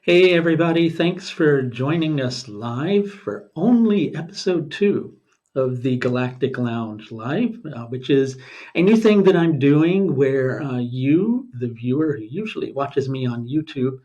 Hey, everybody. Thanks for joining us live for only episode 2 of the Galactic Lounge Live, which is a new thing that I'm doing where you, the viewer who usually watches me on YouTube,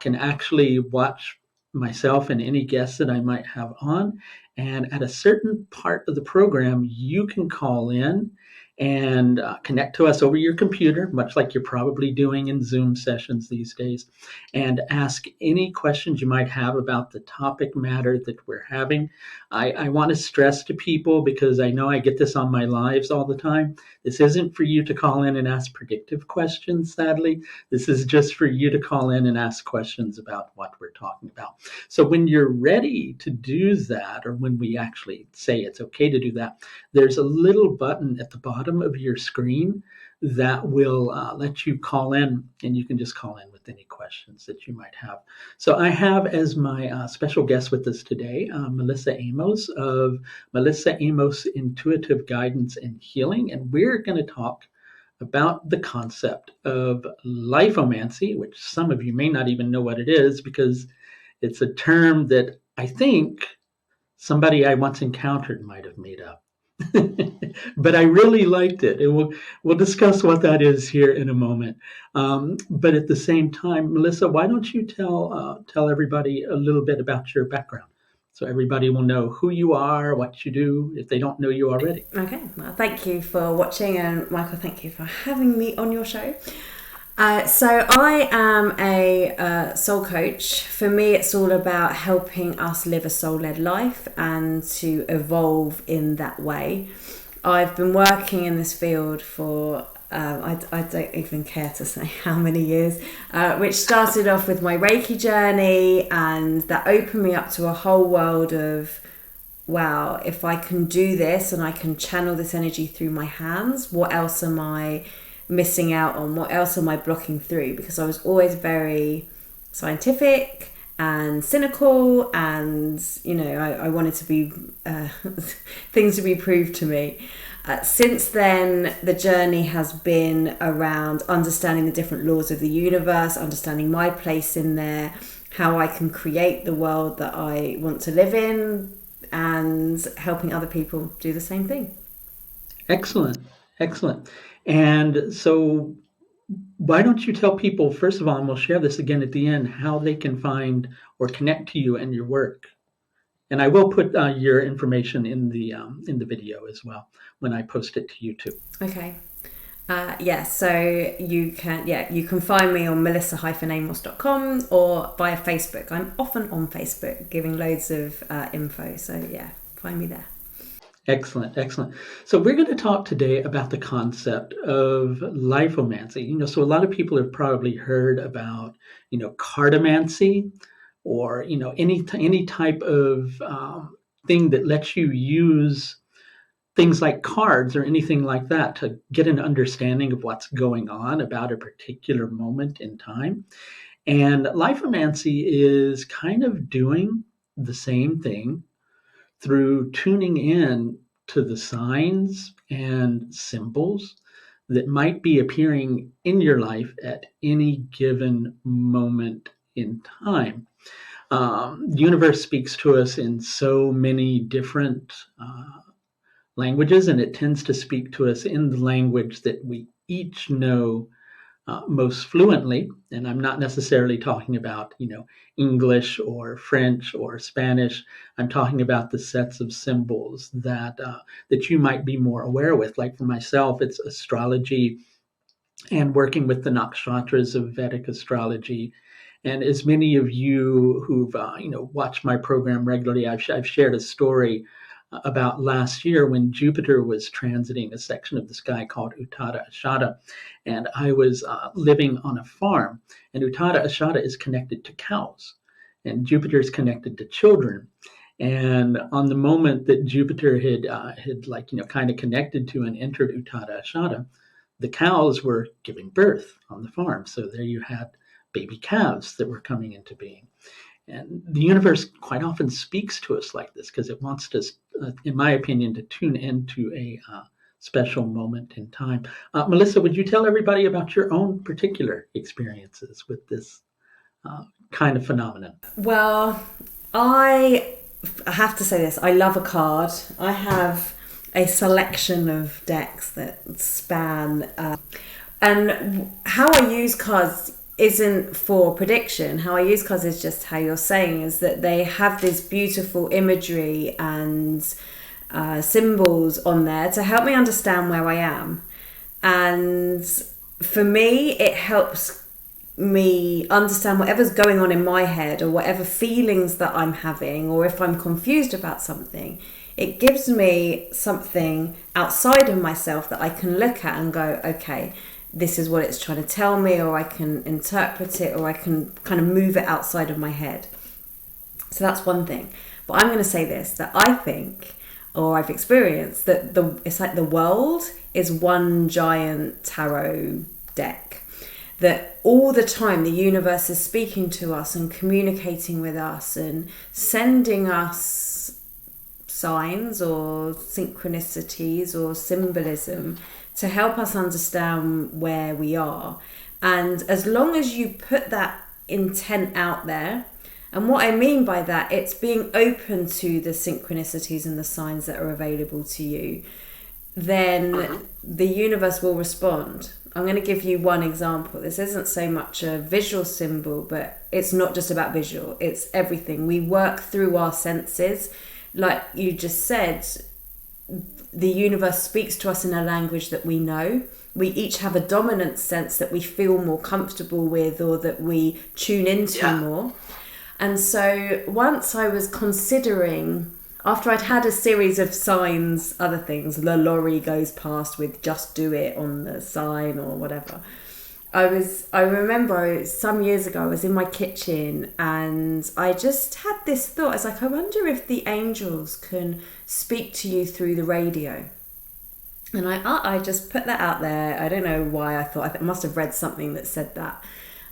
can actually watch myself and any guests that I might have on. And at a certain part of the program, you can call in and connect to us over your computer, much like you're probably doing in Zoom sessions these days, and ask any questions you might have about the topic matter that we're having. I want to stress to people, because I know I get this on my lives all the time, this isn't for you to call in and ask predictive questions, sadly. This is just for you to call in and ask questions about what we're talking about. So when you're ready to do that, or when we actually say it's okay to do that, there's a little button at the bottom of your screen that will let you call in, and you can just call in with any questions that you might have. So I have as my special guest with us today, Melissa Amos of Melissa Amos Intuitive Guidance and Healing, and we're going to talk about the concept of Life-o-Mancy, which some of you may not even know what it is, because it's a term that I think somebody I once encountered might have made up. But I really liked it, and we'll discuss what that is here in a moment. But at the same time, Melissa, why don't you tell everybody a little bit about your background, so everybody will know who you are, what you do, if they don't know you already. Okay, well, thank you for watching, and Michael, thank you for having me on your show. So I am a soul coach. For me, it's all about helping us live a soul-led life and to evolve in that way. I've been working in this field for I don't even care to say how many years, which started off with my Reiki journey, and that opened me up to a whole world of, wow, if I can do this and I can channel this energy through my hands, what else am I missing out on? What else am I blocking through? Because I was always very scientific and cynical, and I wanted to be things to be proved to me. Since then, the journey has been around understanding the different laws of the universe, understanding my place in there, how I can create the world that I want to live in, and helping other people do the same thing. Excellent, excellent. And so why don't you tell people, first of all, and we'll share this again at the end, how they can find or connect to you and your work. And I will put your information in the video as well when I post it to YouTube. Okay. So you can find me on melissa-amos.com or via Facebook. I'm often on Facebook giving loads of info. So yeah, find me there. Excellent, excellent. So we're going to talk today about the concept of Life-o-Mancy. So a lot of people have probably heard about, cartomancy, or any type of thing that lets you use things like cards or anything like that to get an understanding of what's going on about a particular moment in time. And Life-o-Mancy is kind of doing the same thing through tuning in to the signs and symbols that might be appearing in your life at any given moment in time. The universe speaks to us in so many different languages, and it tends to speak to us in the language that we each know most fluently. And I'm not necessarily talking about, English or French or Spanish. I'm talking about the sets of symbols that you might be more aware with. Like for myself, it's astrology and working with the Nakshatras of Vedic astrology. And as many of you who've watched my program regularly, I've shared a story about last year when Jupiter was transiting a section of the sky called Uttada Ashada, and I was living on a farm. And Uttada Ashada is connected to cows, and Jupiter is connected to children. And on the moment that Jupiter had kind of connected to and entered Uttada Ashada, the cows were giving birth on the farm. So there you had baby calves that were coming into being. And the universe quite often speaks to us like this because it wants us, in my opinion, to tune into a special moment in time. Melissa, would you tell everybody about your own particular experiences with this kind of phenomenon? Well, I have to say this. I love a card. I have a selection of decks that span. And how I use cards isn't for prediction. How I use cards is just how you're saying, is that they have this beautiful imagery and symbols on there to help me understand where I am. And for me, it helps me understand whatever's going on in my head, or whatever feelings that I'm having, or if I'm confused about something. It gives me something outside of myself that I can look at and go, okay, this is what it's trying to tell me, or I can interpret it, or I can kind of move it outside of my head. So that's one thing. But I'm going to say this, that I think, or I've experienced, that it's like the world is one giant tarot deck. That all the time the universe is speaking to us and communicating with us and sending us signs or synchronicities or symbolism to help us understand where we are. And as long as you put that intent out there, and what I mean by that, it's being open to the synchronicities and the signs that are available to you, then the universe will respond. I'm going to give you one example. This isn't so much a visual symbol, but it's not just about visual. It's everything. We work through our senses. Like you just said, the universe speaks to us in a language that we know. We each have a dominant sense that we feel more comfortable with, or that we tune into more. And so once I was considering, after I'd had a series of signs, other things, the lorry goes past with "just do it" on the sign or whatever. I remember some years ago I was in my kitchen and I just had this thought. I was like, I wonder if the angels can speak to you through the radio. And I just put that out there. I don't know why I thought. I must have read something that said that.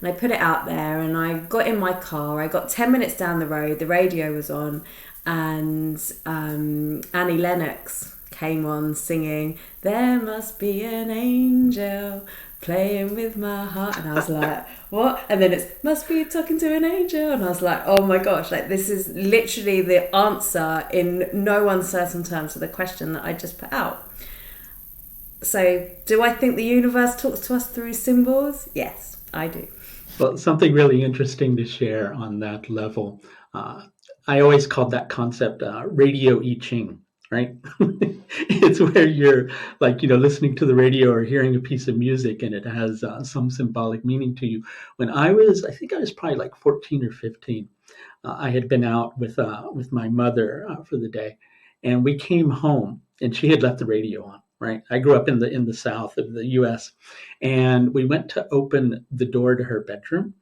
And I put it out there and I got in my car. I got 10 minutes down the road. The radio was on. And Annie Lennox came on singing, "There must be an angel playing with my heart." And I was like, what? And then it's, "Must be talking to an angel." And I was like, oh my gosh, like this is literally the answer in no uncertain terms to the question that I just put out. So do I think the universe talks to us through symbols? Yes, I do. Well, something really interesting to share on that level. I always called that concept radio I Ching, right? It's where you're like, listening to the radio or hearing a piece of music and it has some symbolic meaning to you. When I think I was probably like 14 or 15. I had been out with my mother for the day, and we came home, and she had left the radio on. Right, I grew up in the South of the U.S., and we went to open the door to her bedroom.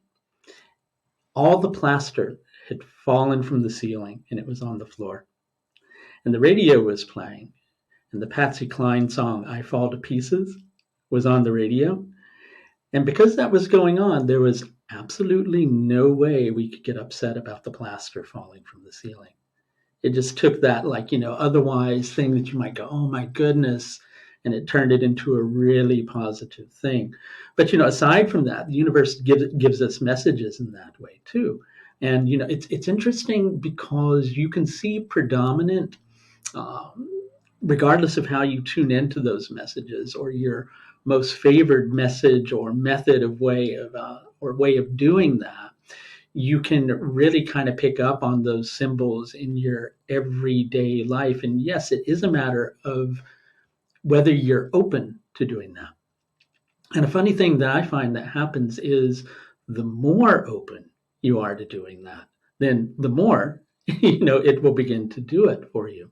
All the plaster had fallen from the ceiling, and it was on the floor. And the radio was playing, and the Patsy Cline song "I Fall to Pieces" was on the radio. And because that was going on, there was absolutely no way we could get upset about the plaster falling from the ceiling. It just took that, otherwise thing that you might go, "Oh my goodness," and it turned it into a really positive thing. But, aside from that, the universe gives us messages in that way too. And, it's interesting because you can see predominant, regardless of how you tune into those messages, or your most favored message or method of way of doing that, you can really kind of pick up on those symbols in your everyday life. And yes, it is a matter of whether you're open to doing that. And a funny thing that I find that happens is the more open you are to doing that, then the more, it will begin to do it for you.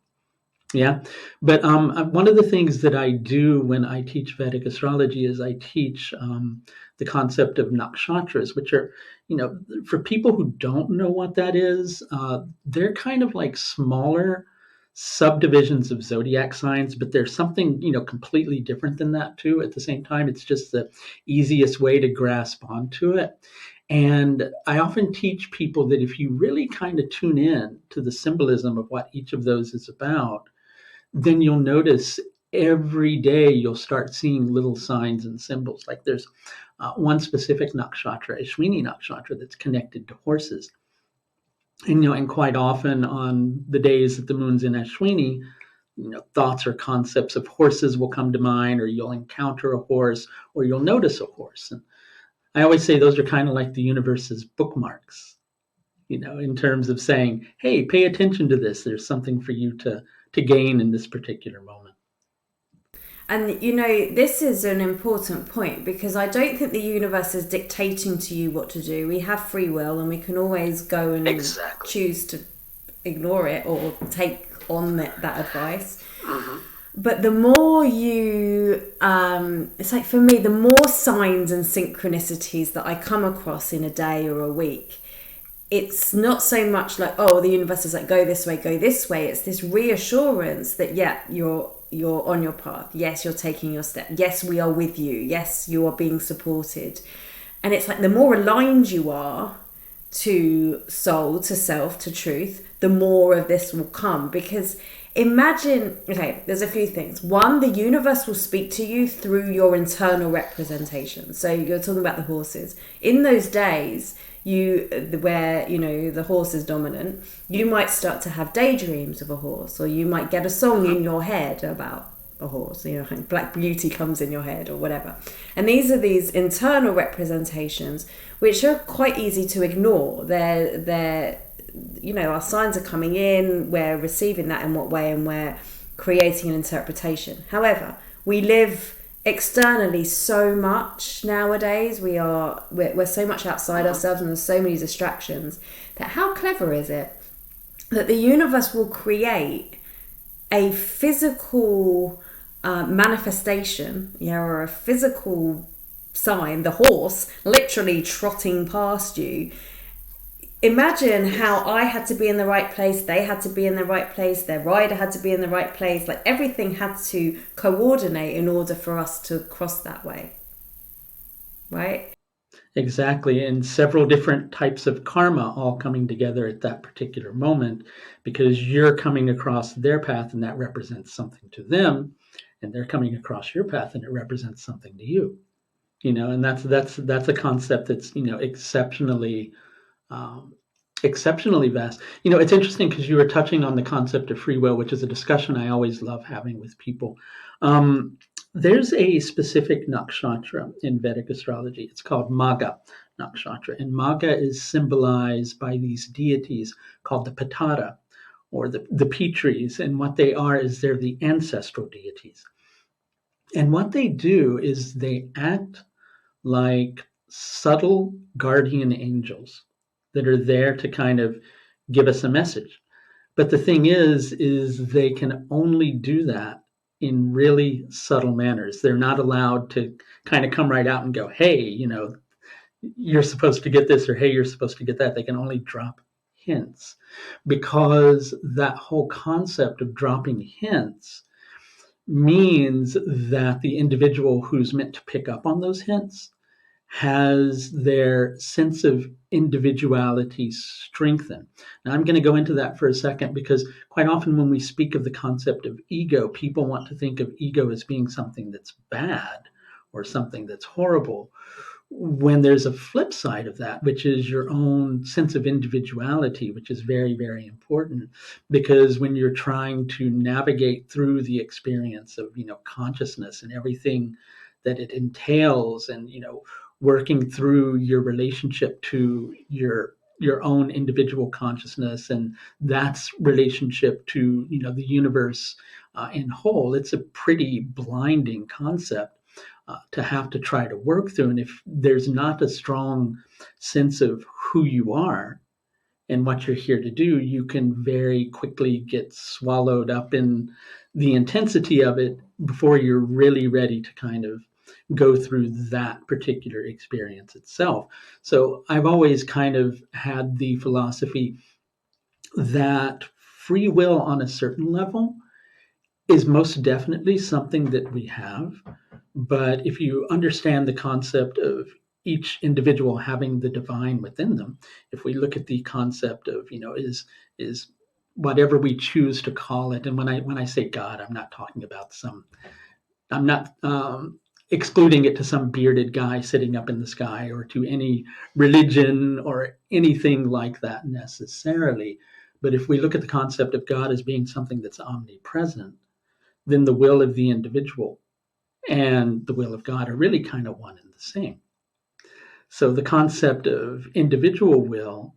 Yeah. But one of the things that I do when I teach Vedic astrology is I teach the concept of Nakshatras, which are, for people who don't know what that is, they're kind of like smaller subdivisions of zodiac signs, but there's something, completely different than that too. At the same time, it's just the easiest way to grasp onto it. And I often teach people that if you really kind of tune in to the symbolism of what each of those is about, then you'll notice every day you'll start seeing little signs and symbols. Like there's one specific nakshatra, Ashwini nakshatra, that's connected to horses. And quite often on the days that the moon's in Ashwini, thoughts or concepts of horses will come to mind, or you'll encounter a horse, or you'll notice a horse. And I always say those are kind of like the universe's bookmarks, in terms of saying, hey, pay attention to this. There's something for you to gain in this particular moment. And this is an important point, because I don't think the universe is dictating to you what to do. We have free will, and we can always go and choose to ignore it or take on that advice. But the more you, it's like for me, the more signs and synchronicities that I come across in a day or a week, it's not so much like, oh, the universe is like, go this way, go this way. It's this reassurance that, yeah, you're on your path. Yes, you're taking your step. Yes, we are with you. Yes, you are being supported. And it's like the more aligned you are to soul, to self, to truth, the more of this will come. Because imagine, okay, there's a few things. One, the universe will speak to you through your internal representation. So you're talking about the horses. In those days, where the horse is dominant, you might start to have daydreams of a horse, or you might get a song in your head about a horse, Black Beauty comes in your head or whatever. And these are these internal representations which are quite easy to ignore. They're our signs are coming in, we're receiving that in what way, and we're creating an interpretation. However, we live externally so much nowadays. We're so much outside ourselves, and there's so many distractions, that how clever is it that the universe will create a physical manifestation, or a physical sign, the horse literally trotting past you. Imagine how I had to be in the right place, they had to be in the right place, their rider had to be in the right place. Like everything had to coordinate in order for us to cross that way. Right? Exactly. And several different types of karma all coming together at that particular moment, because you're coming across their path and that represents something to them, and they're coming across your path and it represents something to you. And that's a concept that's exceptionally vast. It's interesting because you were touching on the concept of free will, which is a discussion I always love having with people. There's a specific nakshatra in Vedic astrology. It's called Maga Nakshatra, and Maga is symbolized by these deities called the Patara, or the Petries, and what they are is they're the ancestral deities. And what they do is they act like subtle guardian angels that are there to kind of give us a message. But the thing is they can only do that in really subtle manners. They're not allowed to kind of come right out and go, hey, you're supposed to get this, or hey, you're supposed to get that. They can only drop hints, because that whole concept of dropping hints means that the individual who's meant to pick up on those hints has their sense of individuality strengthened. Now, I'm going to go into that for a second, because quite often when we speak of the concept of ego, people want to think of ego as being something that's bad or something that's horrible, when there's a flip side of that, which is your own sense of individuality, which is very, very important. Because when you're trying to navigate through the experience of, consciousness and everything that it entails, and, working through your relationship to your own individual consciousness, and that's relationship to, the universe in whole, it's a pretty blinding concept to have to try to work through. And if there's not a strong sense of who you are and what you're here to do, you can very quickly get swallowed up in the intensity of it before you're really ready to kind of go through that particular experience itself. So I've always kind of had the philosophy that free will on a certain level is most definitely something that we have. But if you understand the concept of each individual having the divine within them, if we look at the concept of, is whatever we choose to call it. And when I say God, I'm not talking about I'm not excluding it to some bearded guy sitting up in the sky or to any religion or anything like that necessarily. But if we look at the concept of God as being something that's omnipresent, then the will of the individual and the will of God are really kind of one and the same. So the concept of individual will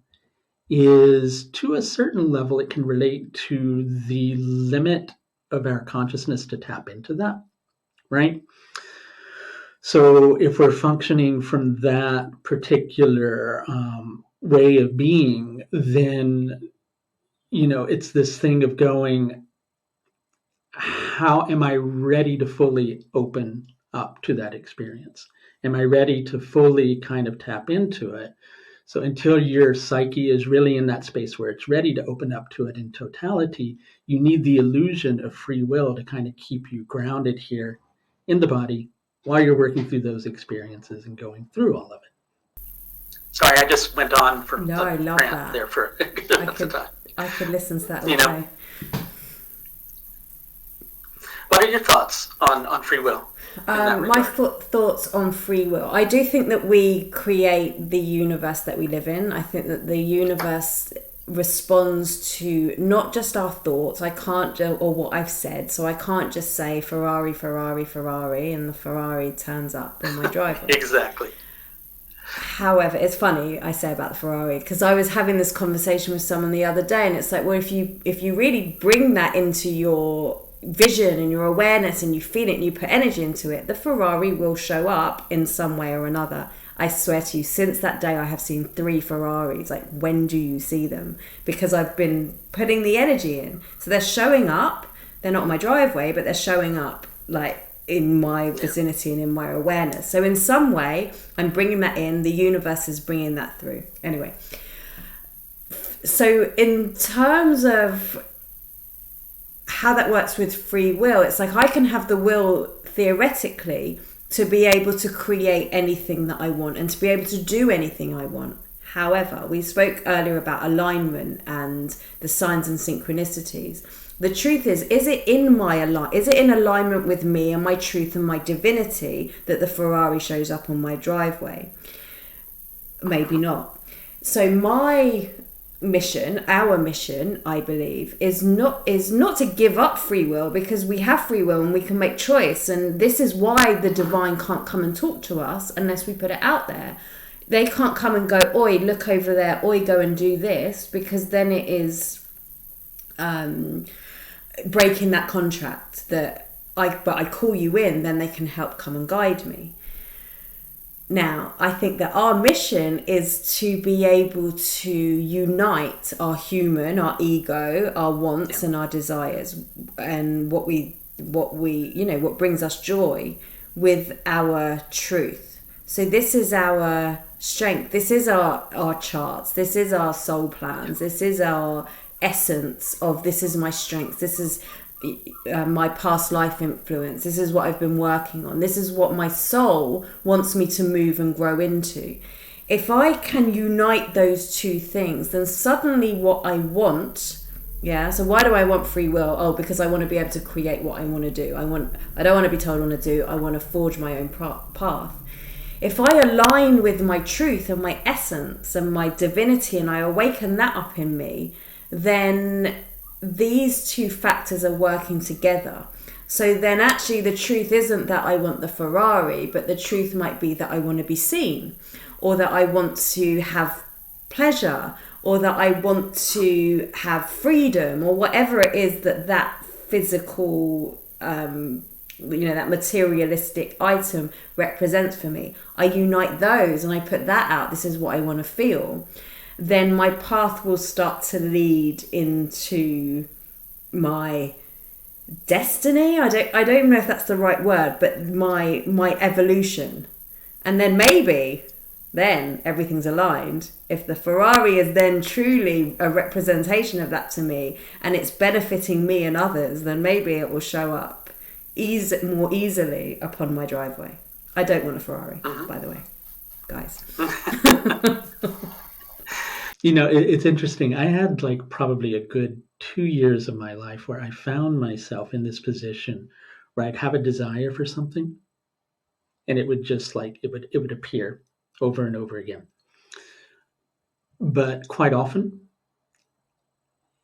is, to a certain level, it can relate to the limit of our consciousness to tap into that, right? So if we're functioning from that particular way of being, then, it's this thing of going, how am I ready to fully open up to that experience? Am I ready to fully kind of tap into it? So until your psyche is really in that space where it's ready to open up to it in totality, you need the illusion of free will to kind of keep you grounded here in the body while you're working through those experiences and going through all of it. Sorry, I just went on for I love that. There for a good amount of time. I could listen to that all day. What are your thoughts on free will? My thoughts on free will. I do think that we create the universe that we live in. I think that the universe responds to not just our thoughts. Or what I've said. So I can't just say Ferrari, Ferrari, Ferrari, and the Ferrari turns up in my driveway. Exactly. However, it's funny I say about the Ferrari, because I was having this conversation with someone the other day, and it's like, well, if you really bring that into your vision and your awareness and you feel it and you put energy into it, the Ferrari will show up in some way or another. I swear to you, since that day I have seen 3 Ferraris. Like, when do you see them? Because I've been putting the energy in. So they're showing up. They're not on my driveway, but they're showing up like in my vicinity and in my awareness. So in some way, I'm bringing that in. The universe is bringing that through. Anyway, so in terms of how that works with free will, it's like I can have the will theoretically to be able to create anything that I want and to be able to do anything I want. However, we spoke earlier about alignment and the signs and synchronicities. The truth is it in alignment with me and my truth and my divinity that the Ferrari shows up on my driveway? Maybe not. So our mission, I believe, is not to give up free will, because we have free will and we can make choice. And this is why the divine can't come and talk to us unless we put it out there. They can't come and go, oi, look over there, oi, go and do this, because then it is breaking that contract that I call you in, then they can help come and guide me. Now, I think that our mission is to be able to unite our human, our ego, our wants and our desires, and what brings us joy with our truth. So this is our strength. This is our charts. This is our soul plans. This is our essence of, this is my strength. This is my past life influence. This is what I've been working on. This is what my soul wants me to move and grow into. If I can unite those two things, then suddenly what I want, so why do I want free will? Oh, because I want to be able to create what I want to do. I don't want to be told what to do. I want to forge my own path. If I align with my truth and my essence and my divinity, and I awaken that up in me, then these two factors are working together. So then actually the truth isn't that I want the Ferrari, but the truth might be that I want to be seen, or that I want to have pleasure, or that I want to have freedom, or whatever it is that physical, that materialistic item represents for me. I unite those and I put that out. This is what I want to feel. Then my path will start to lead into my destiny. I don't even know if that's the right word, but my evolution. And then maybe then everything's aligned. If the Ferrari is then truly a representation of that to me, and it's benefiting me and others, then maybe it will show up more easily upon my driveway. I don't want a Ferrari, by the way, guys. It's interesting. I had probably a good 2 years of my life where I found myself in this position where I'd have a desire for something, and it would just like it would appear over and over again. But quite often,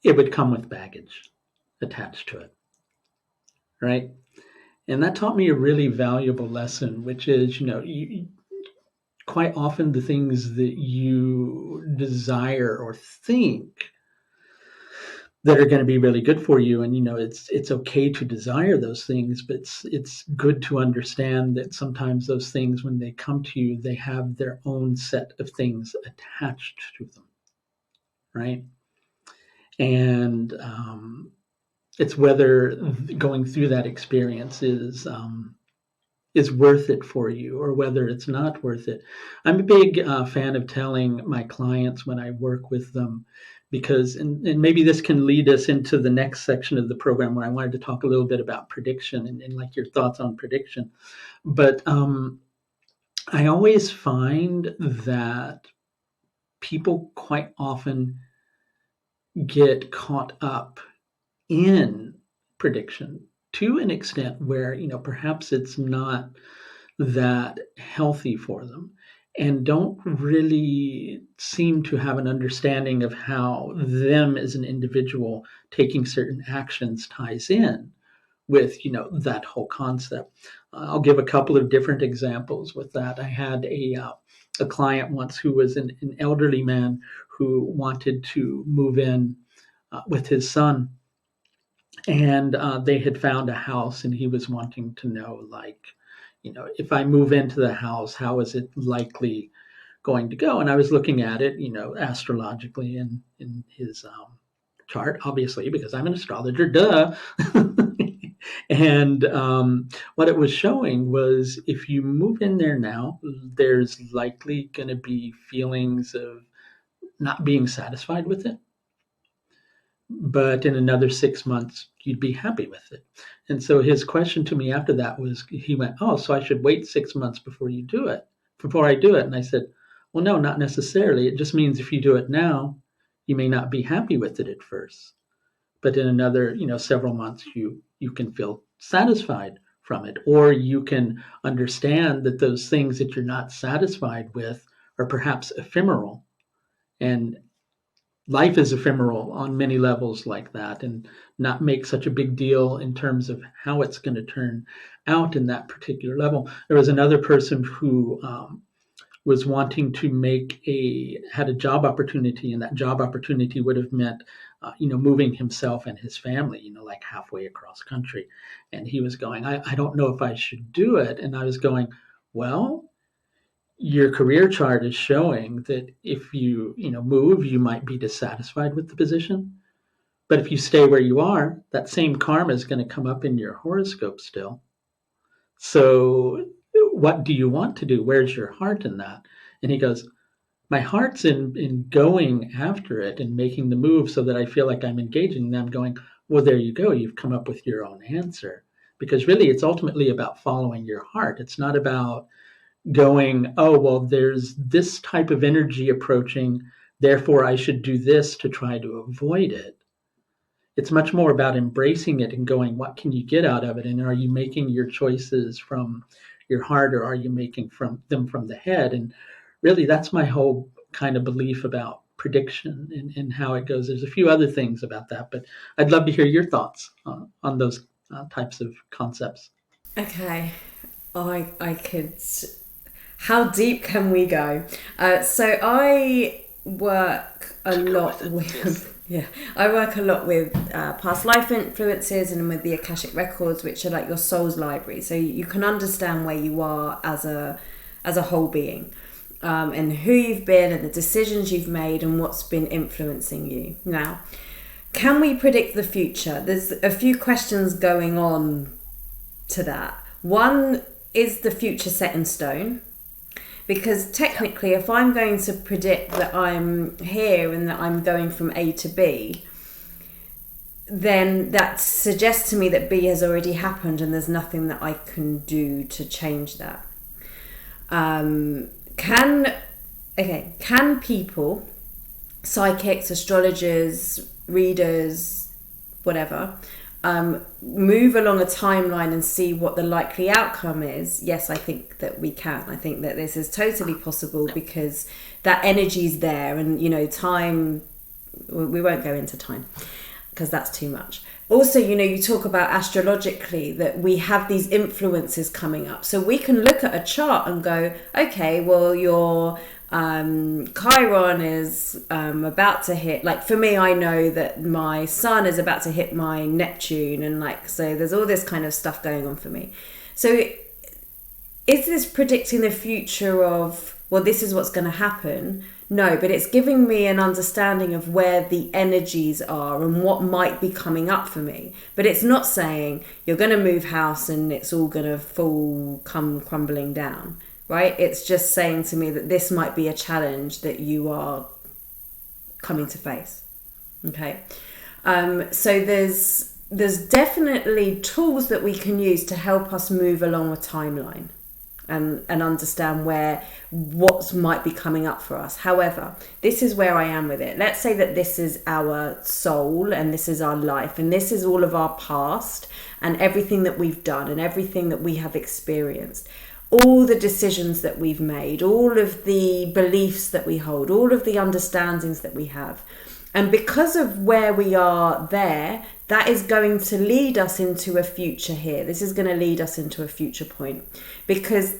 it would come with baggage attached to it, right? And that taught me a really valuable lesson, which is, quite often the things that you desire or think that are going to be really good for you, and it's okay to desire those things, but it's good to understand that sometimes those things, when they come to you, they have their own set of things attached to them, right? And it's whether going through that experience is worth it for you or whether it's not worth it. I'm a big fan of telling my clients when I work with them, because, and maybe this can lead us into the next section of the program where I wanted to talk a little bit about prediction and like your thoughts on prediction. But I always find that people quite often get caught up in prediction to an extent where, perhaps it's not that healthy for them, and don't really seem to have an understanding of how them as an individual taking certain actions ties in with that whole concept. I'll give a couple of different examples with that. I had a client once who was an elderly man who wanted to move in with his son, and they had found a house, and he was wanting to know, like, if I move into the house, how is it likely going to go? And I was looking at it, astrologically in his chart, obviously, because I'm an astrologer, duh. And what it was showing was, if you move in there now, there's likely going to be feelings of not being satisfied with it, but in another 6 months you'd be happy with it. And so his question to me after that was, he went, oh, so I should wait 6 months before I do it? And I said, well, no, not necessarily. It just means if you do it now, you may not be happy with it at first, but in another several months you can feel satisfied from it, or you can understand that those things that you're not satisfied with are perhaps ephemeral, and life is ephemeral on many levels like that, and not make such a big deal in terms of how it's going to turn out in that particular level. There was another person who was wanting to had a job opportunity, and that job opportunity would have meant moving himself and his family like halfway across country. And he was going, I don't know if I should do it. And I was going, well, your career chart is showing that if you move, you might be dissatisfied with the position, but if you stay where you are, that same karma is going to come up in your horoscope still. So what do you want to do? Where's your heart in that? And he goes, my heart's in going after it and making the move so that I feel like I'm engaging. And I'm going, well, there you go, you've come up with your own answer, because really it's ultimately about following your heart. It's not about going, oh, well, there's this type of energy approaching, therefore I should do this to try to avoid it. It's much more about embracing it and going, what can you get out of it? And are you making your choices from your heart, or are you making them from the head? And really, that's my whole kind of belief about prediction and how it goes. There's a few other things about that, but I'd love to hear your thoughts on those types of concepts. Okay, I could. How deep can we go? So I work a lot with I work a lot with past life influences and with the Akashic records, which are like your soul's library. So you can understand where you are as a whole being, and who you've been and the decisions you've made and what's been influencing you. Now, can we predict the future? There's a few questions going on to that. One, is the future set in stone? Because technically, if I'm going to predict that I'm here and that I'm going from A to B, then that suggests to me that B has already happened and there's nothing that I can do to change that. Can people, psychics, astrologers, readers, whatever, move along a timeline and see what the likely outcome is, yes, I think that we can. I think that this is totally possible because that energy is there. And, time, we won't go into time because that's too much. Also, you talk about astrologically that we have these influences coming up. So we can look at a chart and go, okay, well, your Chiron is about to hit, like for me, I know that my sun is about to hit my Neptune, and so there's all this kind of stuff going on for me. So is this predicting the future of, well, this is what's going to happen? No, but it's giving me an understanding of where the energies are and what might be coming up for me. But it's not saying you're going to move house and it's all going to come crumbling down. Right? It's just saying to me that this might be a challenge that you are coming to face. Okay. So there's definitely tools that we can use to help us move along a timeline and understand what might be coming up for us. However, this is where I am with it. Let's say that this is our soul and this is our life and this is all of our past and everything that we've done and everything that we have experienced. All the decisions that we've made, all of the beliefs that we hold, all of the understandings that we have. And because of where we are there, that is going to lead us into a future here. This is going to lead us into a future point. Because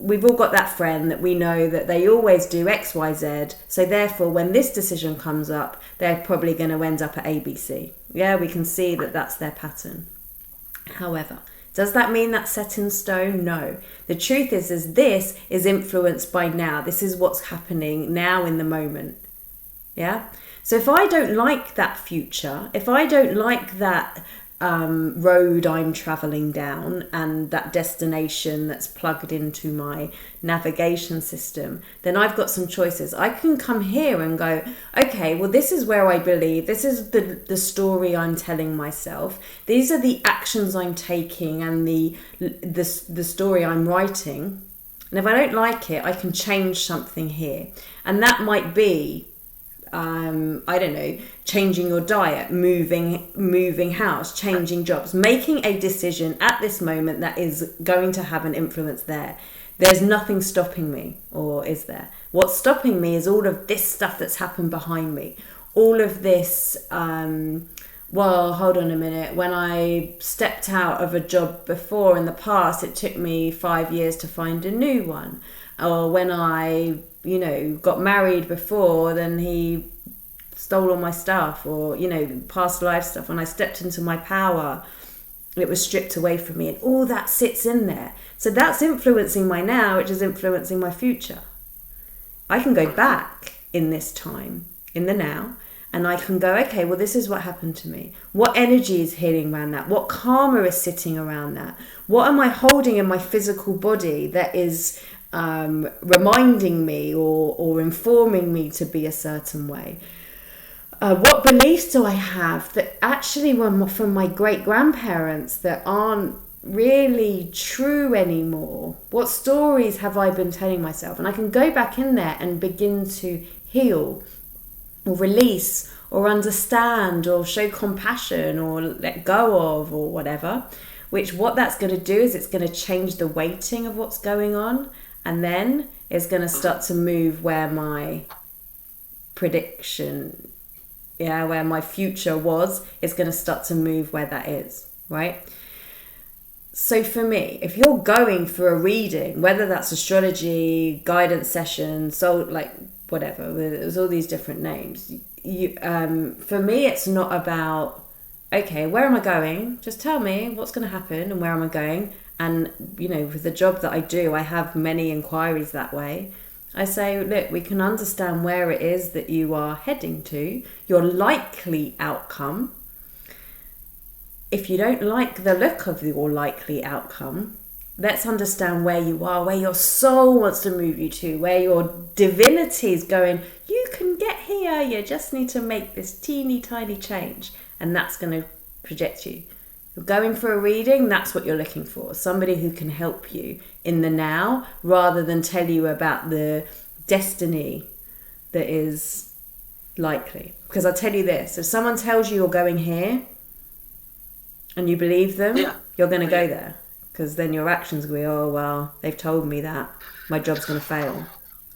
we've all got that friend that we know that they always do X, Y, Z. So therefore, when this decision comes up, they're probably going to end up at ABC. Yeah, we can see that that's their pattern. However, does that mean that's set in stone? No. The truth is this is influenced by now. This is what's happening now in the moment. Yeah? So if I don't like that future, if I don't like that road I'm traveling down and that destination that's plugged into my navigation system, then I've got some choices. I can come here and go, okay, well, this is where I believe. This is the story I'm telling myself. These are the actions I'm taking and the story I'm writing. And if I don't like it, I can change something here. And that might be I don't know, changing your diet, moving house, changing jobs, making a decision at this moment that is going to have an influence there. There's nothing stopping me, or is there? What's stopping me is all of this stuff that's happened behind me. All of this, well, hold on a minute. When I stepped out of a job before in the past, it took me 5 years to find a new one. Or when I got married before, then he stole all my stuff, or, past life stuff. When I stepped into my power, it was stripped away from me, and all that sits in there. So that's influencing my now, which is influencing my future. I can go back in this time, in the now, and I can go, okay, well, this is what happened to me. What energy is healing around that? What karma is sitting around that? What am I holding in my physical body that is reminding me or informing me to be a certain way? What beliefs do I have that actually were from my great-grandparents that aren't really true anymore? What stories have I been telling myself? And I can go back in there and begin to heal or release or understand or show compassion or let go of or whatever, which what that's going to do is it's going to change the weighting of what's going on. And then it's going to start to move where my prediction, where my future was, it's going to start to move where that is, right? So for me, if you're going for a reading, whether that's astrology, guidance session, soul, whatever, there's all these different names. For me, it's not about, okay, where am I going? Just tell me what's going to happen and where am I going? And, with the job that I do, I have many inquiries that way. I say, look, we can understand where it is that you are heading to, your likely outcome. If you don't like the look of your likely outcome, let's understand where you are, where your soul wants to move you to, where your divinity is going, you can get here, you just need to make this teeny tiny change. And that's going to project you. You're going for a reading, that's what you're looking for. Somebody who can help you in the now rather than tell you about the destiny that is likely. Because I'll tell you this, if someone tells you you're going here and you believe them, Yeah. you're going to go there, because then your actions will be, oh well, they've told me that my job's going to fail,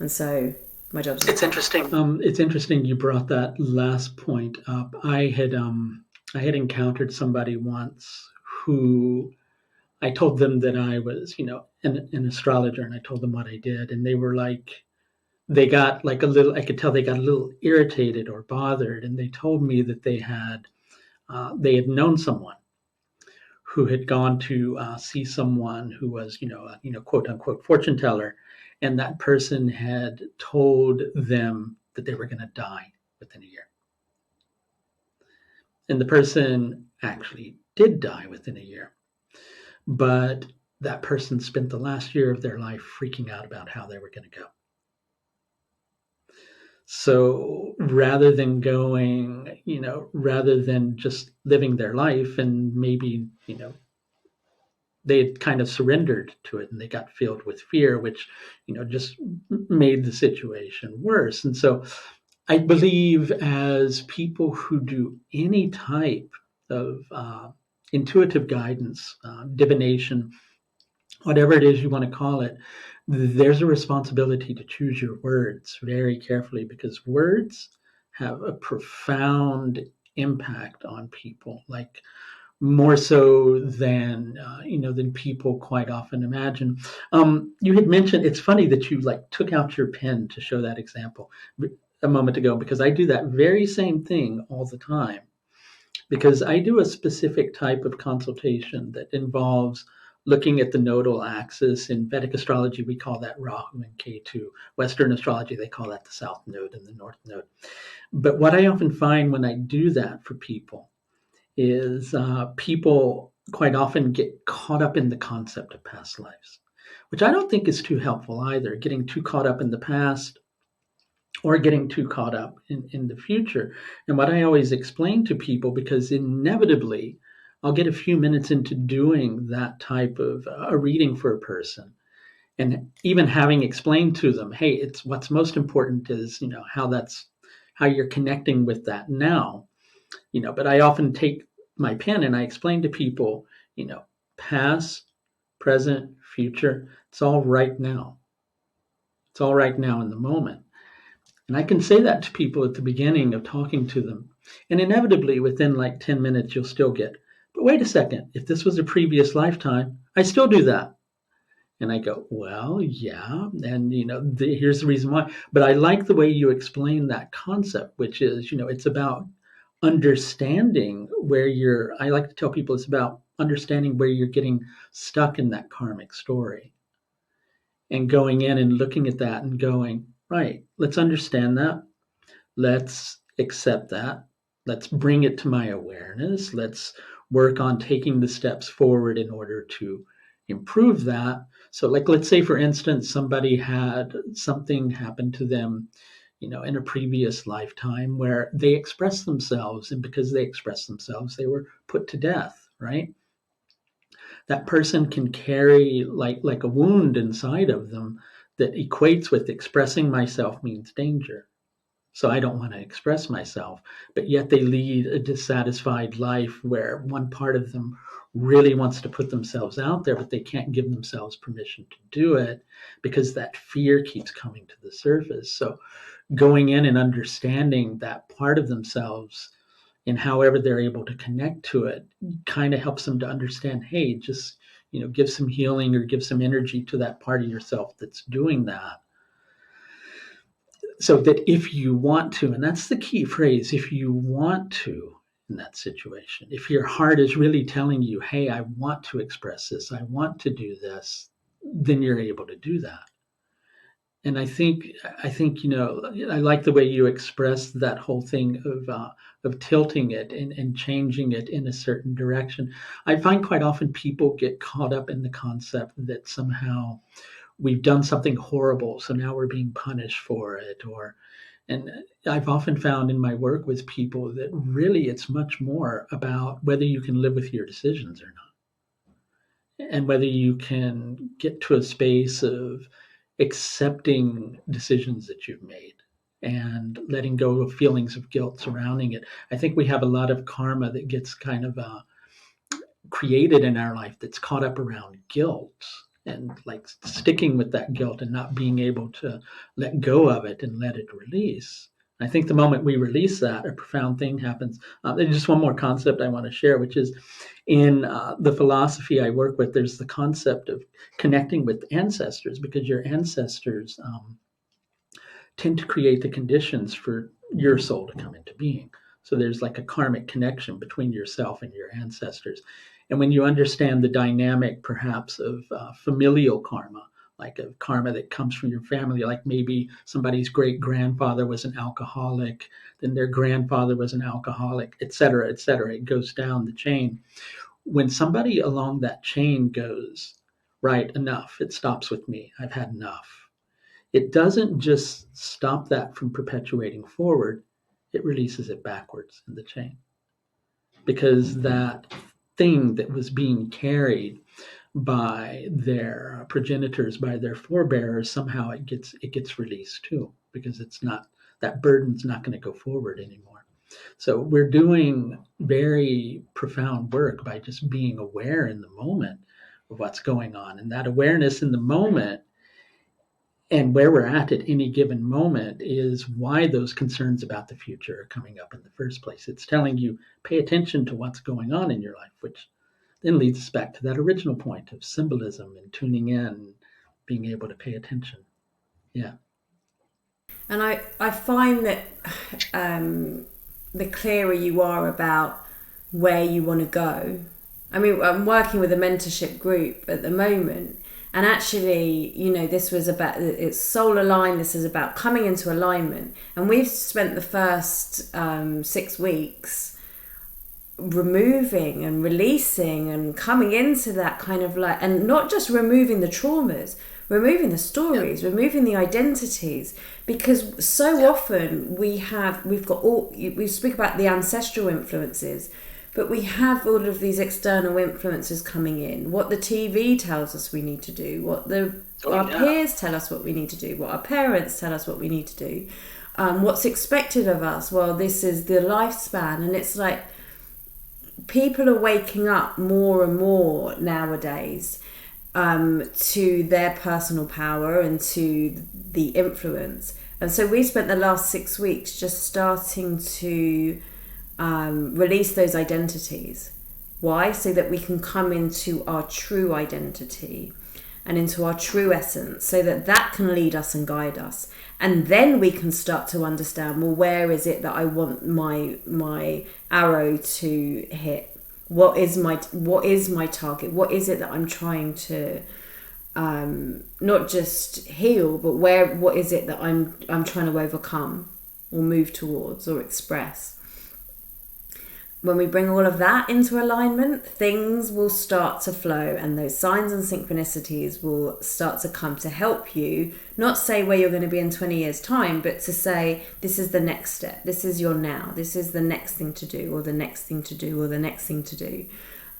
and so my job's going to It's fail. interesting. It's interesting you brought that last point up. I had encountered somebody once who I told them that I was, an astrologer, and I told them what I did, and they were like, they got like a little. I could tell they got a little irritated or bothered, and they told me that they had known someone who had gone to see someone who was, quote unquote fortune teller, and that person had told them that they were going to die within a year, and the person actually did die within a year, but that person spent the last year of their life freaking out about how they were going to go. So rather than just living their life and maybe, they had kind of surrendered to it and they got filled with fear, which, just made the situation worse. And so I believe as people who do any type of intuitive guidance, divination, whatever it is you want to call it, there's a responsibility to choose your words very carefully because words have a profound impact on people, like more so than people quite often imagine. You had mentioned it's funny that you like took out your pen to show that example a moment ago because I do that very same thing all the time because I do a specific type of consultation that involves looking at the nodal axis. In Vedic astrology, we call that Rahu and Ketu. Western astrology, they call that the South Node and the North Node. But what I often find when I do that for people is people quite often get caught up in the concept of past lives, which I don't think is too helpful either, getting too caught up in the past or getting too caught up in the future. And what I always explain to people, because inevitably I'll get a few minutes into doing that type of a reading for a person. And even having explained to them, hey, it's what's most important is, how you're connecting with that now, but I often take my pen and I explain to people, past, present, future, it's all right now. It's all right now in the moment. And I can say that to people at the beginning of talking to them. And inevitably, within like 10 minutes, you'll still get, but wait a second, if this was a previous lifetime, I still do that. And I go, well, yeah. And, here's the reason why. But I like the way you explain that concept, which is, it's about understanding I like to tell people it's about understanding where you're getting stuck in that karmic story and going in and looking at that and going, right, let's understand that. Let's accept that. Let's bring it to my awareness. Let's work on taking the steps forward in order to improve that. So, like, let's say, for instance, somebody had something happen to them, in a previous lifetime where they expressed themselves, and because they expressed themselves, they were put to death, right? That person can carry like a wound inside of them that equates with expressing myself means danger. So I don't want to express myself, but yet they lead a dissatisfied life where one part of them really wants to put themselves out there, but they can't give themselves permission to do it because that fear keeps coming to the surface. So going in and understanding that part of themselves and however they're able to connect to it kind of helps them to understand, hey, just, give some healing or give some energy to that part of yourself that's doing that. So that if you want to, and that's the key phrase, if you want to, in that situation, if your heart is really telling you, hey, I want to express this, I want to do this, then you're able to do that. And I think I like the way you expressed that whole thing of tilting it and changing it in a certain direction. I find quite often people get caught up in the concept that somehow we've done something horrible, so now we're being punished for it. And I've often found in my work with people that really it's much more about whether you can live with your decisions or not, and whether you can get to a space of accepting decisions that you've made and letting go of feelings of guilt surrounding it. I think we have a lot of karma that gets kind of created in our life that's caught up around guilt and like sticking with that guilt and not being able to let go of it and let it release. I think the moment we release that, a profound thing happens. There's just one more concept I want to share, which is in the philosophy I work with, there's the concept of connecting with ancestors, because your ancestors tend to create the conditions for your soul to come into being. So there's like a karmic connection between yourself and your ancestors. And when you understand the dynamic, perhaps, of familial karma, like a karma that comes from your family, like maybe somebody's great grandfather was an alcoholic, then their grandfather was an alcoholic, et cetera, et cetera. It goes down the chain. When somebody along that chain goes, right, enough, it stops with me, I've had enough, it doesn't just stop that from perpetuating forward, it releases it backwards in the chain. Because that thing that was being carried by their progenitors, by their forebears, somehow it gets released too, because it's not, that burden's not going to go forward anymore. So we're doing very profound work by just being aware in the moment of what's going on. And that awareness in the moment and where we're at any given moment is why those concerns about the future are coming up in the first place. It's telling you, pay attention to what's going on in your life, which then leads us back to that original point of symbolism and tuning in and being able to pay attention. Yeah. And I find that the clearer you are about where you want to go. I mean, I'm working with a mentorship group at the moment, and actually, this was about, it's soul aligned, this is about coming into alignment. And we've spent the first 6 weeks removing and releasing and coming into that kind of like, and not just removing the traumas, removing the stories, removing the identities, because so often we speak about the ancestral influences, but we have all of these external influences coming in, what the TV tells us we need to do, what our peers tell us what we need to do, what our parents tell us what we need to do, what's expected of us. Well, this is the lifespan. And it's like people are waking up more and more nowadays to their personal power and to the influence. And so we spent the last 6 weeks just starting to release those identities. Why? So that we can come into our true identity and into our true essence, so that can lead us and guide us. And then we can start to understand, well, where is it that I want my arrow to hit? What is my target? What is it that I'm trying to not just heal, but what is it that I'm trying to overcome or move towards or express? When we bring all of that into alignment, things will start to flow, and those signs and synchronicities will start to come to help you, not say where you're going to be in 20 years' time, but to say, this is the next step, this is your now, this is the next thing to do, or the next thing to do, or the next thing to do.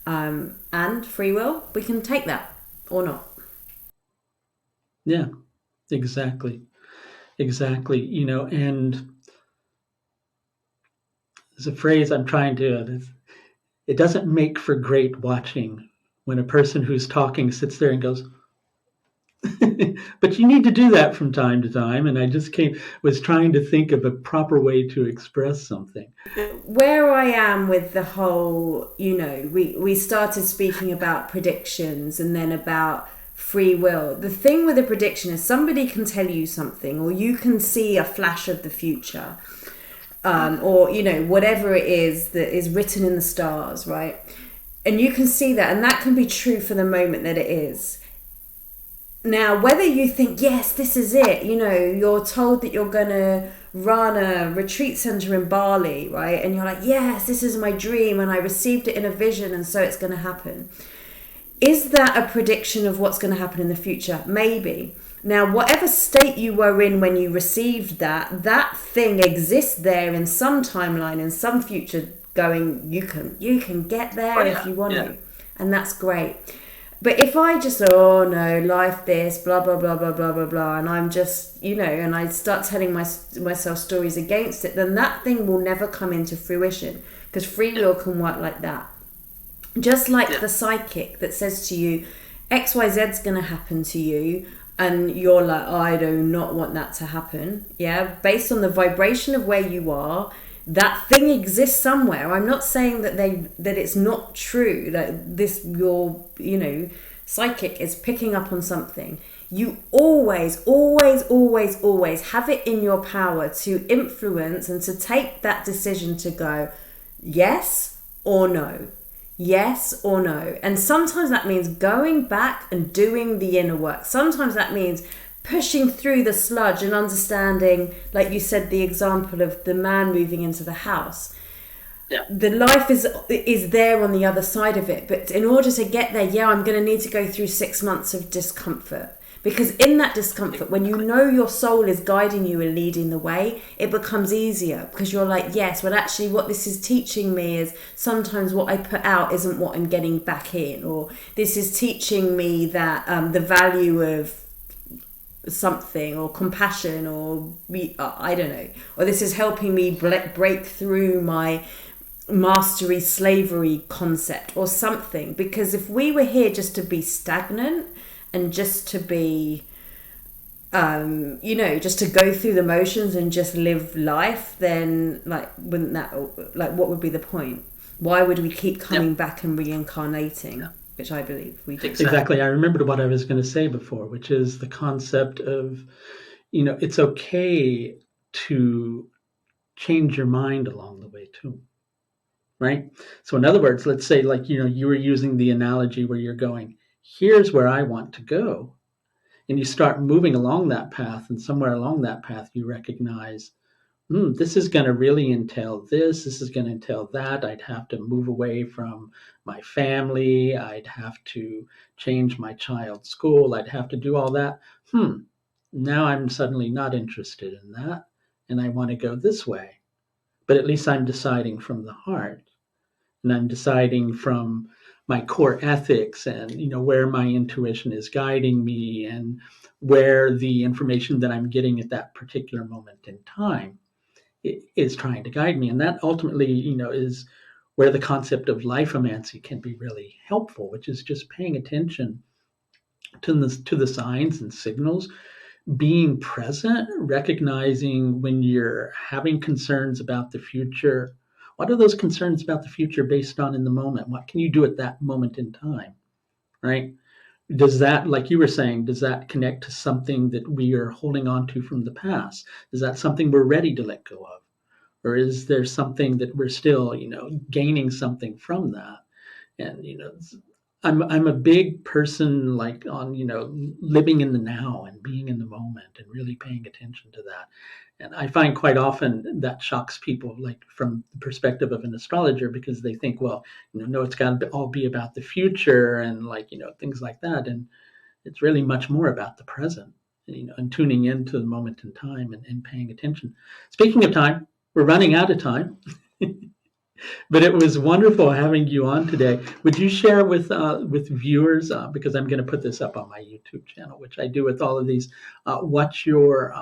And free will, we can take that or not. Yeah, exactly. And there's a phrase I'm trying to, it doesn't make for great watching when a person who's talking sits there and goes, but you need to do that from time to time. And I just was trying to think of a proper way to express something. Where I am with the whole, we started speaking about predictions and then about free will. The thing with a prediction is somebody can tell you something, or you can see a flash of the future. Or whatever it is that is written in the stars, right? And you can see that, and that can be true for the moment that it is. Now, whether you think, yes, this is it, you're told that you're going to run a retreat center in Bali, right? And you're like, yes, this is my dream, and I received it in a vision, and so it's going to happen. Is that a prediction of what's going to happen in the future? Maybe. Now, whatever state you were in when you received that thing exists there in some timeline, in some future going, you can get there if you want to. And that's great. But if I just, oh no, life this, blah, blah, blah, blah, blah, blah, blah, and I'm just, and I start telling myself stories against it, then that thing will never come into fruition, because free will can work like that. Just like the psychic that says to you, XYZ's going to happen to you, and you're like, oh, I do not want that to happen. Yeah, based on the vibration of where you are, that thing exists somewhere. I'm not saying that it's not true, that this, your, psychic is picking up on something. You always, always, always, always have it in your power to influence and to take that decision to go yes or no. Yes or no. And sometimes that means going back and doing the inner work. Sometimes that means pushing through the sludge and understanding, like you said, the example of the man moving into the house. Yeah. The life is there on the other side of it. But in order to get there, I'm going to need to go through 6 months of discomfort. Because in that discomfort, when you know your soul is guiding you and leading the way, it becomes easier, because you're like, yes, well, actually what this is teaching me is sometimes what I put out isn't what I'm getting back in, or this is teaching me that the value of something, or compassion, or I don't know, or this is helping me break through my mastery slavery concept or something. Because if we were here just to be stagnant, and just to be, just to go through the motions and just live life, then wouldn't that, what would be the point? Why would we keep coming back and reincarnating? Which I believe we do. Exactly. I remembered what I was going to say before, which is the concept of, it's okay to change your mind along the way too. Right? So in other words, let's say you were using the analogy where you're going, here's where I want to go. And you start moving along that path, and somewhere along that path you recognize, this is going to really entail this is going to entail that. I'd have to move away from my family. I'd have to change my child's school. I'd have to do all that. Now I'm suddenly not interested in that, and I want to go this way. But at least I'm deciding from the heart. And I'm deciding from my core ethics, and where my intuition is guiding me, and where the information that I'm getting at that particular moment in time is trying to guide me. And that ultimately is where the concept of Life-o-Mancy can be really helpful, which is just paying attention to the signs and signals, being present, recognizing when you're having concerns about the future. What are those concerns about the future based on in the moment? What can you do at that moment in time, right? Does that, like you were saying, does that connect to something that we are holding on to from the past? Is that something we're ready to let go of? Or is there something that we're still, gaining something from that? And, I'm a big person on, living in the now and being in the moment and really paying attention to that. And I find quite often that shocks people, from the perspective of an astrologer, because they think, well, no, it's got to all be about the future and things like that. And it's really much more about the present, and tuning into the moment in time and paying attention. Speaking of time, we're running out of time. But it was wonderful having you on today. Would you share with viewers, because I'm going to put this up on my YouTube channel, which I do with all of these, what your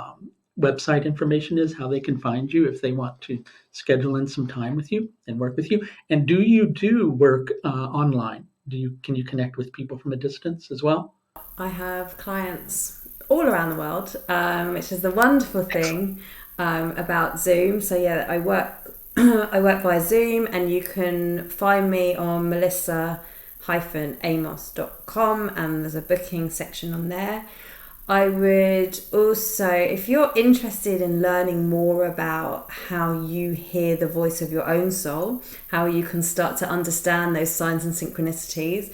website information is, how they can find you if they want to schedule in some time with you and work with you? And do you do work online? Can you connect with people from a distance as well? I have clients all around the world, which is the wonderful thing about Zoom. So I work via Zoom, and you can find me on melissa-amos.com, and there's a booking section on there. I would also, if you're interested in learning more about how you hear the voice of your own soul, how you can start to understand those signs and synchronicities,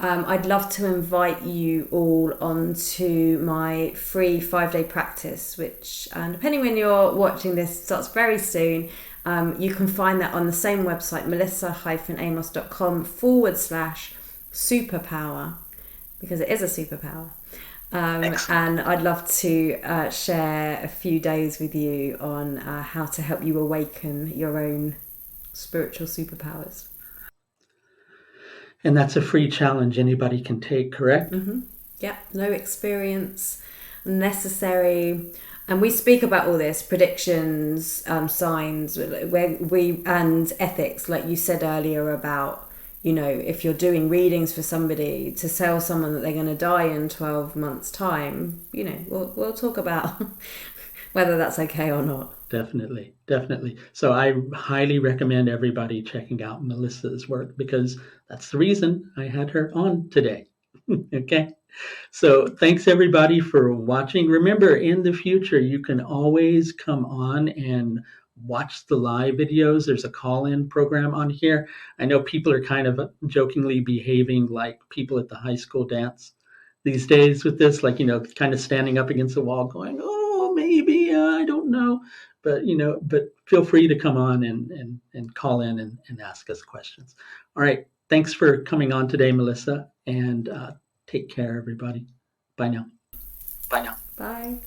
I'd love to invite you all onto my free 5-day practice, which, depending when you're watching this, starts very soon. You can find that on the same website, melissa-amos.com/superpower, because it is a superpower. And I'd love to share a few days with you on how to help you awaken your own spiritual superpowers. And that's a free challenge anybody can take, correct? Mm-hmm. Yeah, no experience necessary. And we speak about all this, predictions, signs, and ethics, like you said earlier about, if you're doing readings for somebody to sell someone that they're going to die in 12 months' time, we'll talk about whether that's okay or not. Definitely, definitely. So I highly recommend everybody checking out Melissa's work because that's the reason I had her on today. Okay. So thanks everybody for watching. Remember, in the future, you can always come on and watch the live videos. There's a call-in program on here. I know people are kind of jokingly behaving like people at the high school dance these days with this, like, kind of standing up against the wall going, oh, maybe, I don't know. But feel free to come on and call in and ask us questions. All right. Thanks for coming on today, Melissa. And take care, everybody. Bye now. Bye.